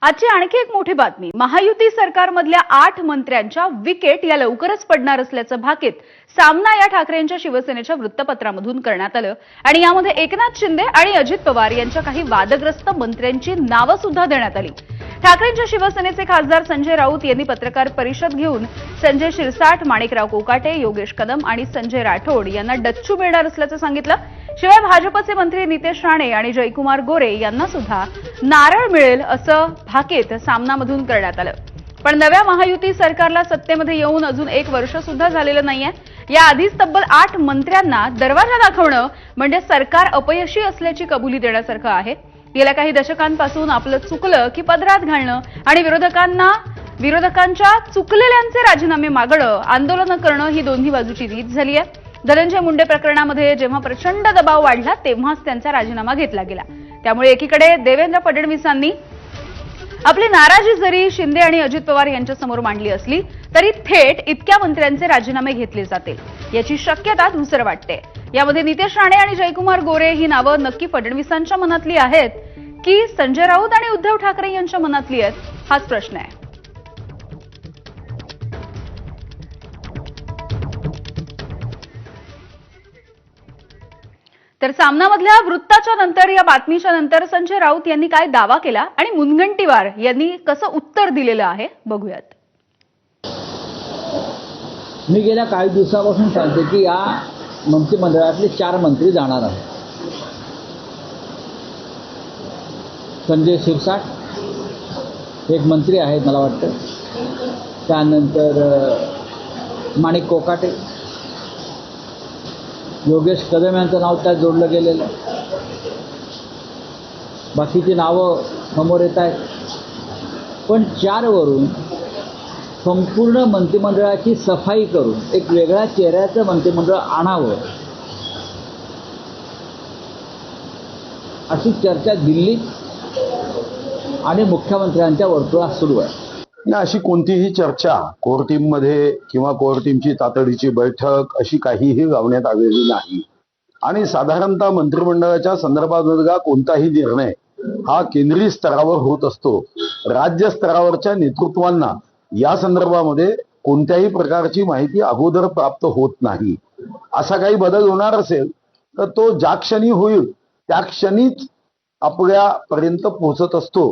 आजची आणखी एक मोठी बातमी, महायुती सरकारमधल्या 8 मंत्र्यांच्या विकेट या लवकरच पडणार असल्याचं भाकीत सामना या ठाकरेंच्या शिवसेनेच्या वृत्तपत्रामधून करण्यात आलं आणि यामध्ये एकनाथ शिंदे आणि अजित पवार यांच्या काही वादग्रस्त मंत्र्यांची नावं सुद्धा देण्यात आली। ठाकरेंच्या शिवसेनेचे खासदार संजय राऊत यांनी पत्रकार परिषद घेऊन संजय शिरसाट, माणिकराव कोकाटे, योगेश कदम आणि संजय राठोड यांना डच्चू मिळणार असल्याचं सांगितलं। शिवाय भाजपचे मंत्री नितेश राणे आणि जयकुमार गोरे यांना सुद्धा नारळ मिळेल असं भाकीत सामनामधून करण्यात आलं। पण नव्या महायुती सरकारला सत्तेमध्ये येऊन अजून 1 वर्ष सुद्धा झालेलं नाहीये। या आधीच तब्बल 8 मंत्र्यांना दरवाजा दाखवणं म्हणजे सरकार अपयशी असल्याची कबुली देण्यासारखं आहे। गेल्या काही दशकांपासून आपलं चुकलं की पदरात घालणं आणि विरोधकांच्या चुकलेल्यांचे राजीनामे मागणं, आंदोलन करणं ही दोन्ही बाजूची रीत झाली आहे। धनंजय मुंडे प्रकरणामध्ये जेव्हा प्रचंड दबाव वाढला तेव्हाच त्यांचा राजीनामा घेतला गेला। त्यामुळे एकीकडे देवेंद्र फडणवीसांनी आपली नाराजी जरी शिंदे आणि अजित पवार यांच्या समोर मांडली असली तरी थेट इतक्या मंत्र्यांचे राजीनामे घेतले जातील याची शक्यता धुसर वाटते। यामध्ये नितेश राणे आणि जयकुमार गोरे ही नावं नक्की फडणवीसांच्या मनातली आहेत की संजय राऊत आणि उद्धव ठाकरे यांच्या मनातली आहेत, हाच प्रश्न आहे। तर सामनामधल्या वृत्ताच्या नंतर, या बातमीच्या नंतर संजय राऊत यांनी काय दावा केला आणि मुनगंटीवार यांनी कसं उत्तर दिलेलं आहे बघूयात। मी गेल्या काही दिवसापासून सांगते की या मंत्रिमंडळातले 4 मंत्री जाणार आहेत। संजय शिरसाट एक मंत्री आहेत मला वाटतं, त्यानंतर माणिक कोकाटे, योगेश कदम यांचं नाव त्यात जोडलं गेलेलं आहे। बाकीची नावं समोर येत आहेत, पण 4 वरून संपूर्ण मंत्रिमंडळाची सफाई करून एक वेगळ्या चेहऱ्याचं मंत्रिमंडळ आणावं अशी चर्चा दिल्लीत आणि मुख्यमंत्र्यांच्या वर्तुळात सुरू आहे। अशी कोणतीही चर्चा कोर टीममध्ये किंवा कोर टीमची तातडीची बैठक अशी काहीही लावण्यात आलेली नाही आणि साधारणतः मंत्रिमंडळाच्या संदर्भात कोणताही निर्णय हा केंद्रीय स्तरावर होत असतो। राज्य स्तरावरच्या नेतृत्वांना या संदर्भामध्ये कोणत्याही प्रकारची माहिती अगोदर प्राप्त होत नाही। असा काही बदल होणार असेल तर तो ज्या क्षणी होईल त्या क्षणीच आपल्यापर्यंत पोहोचत असतो।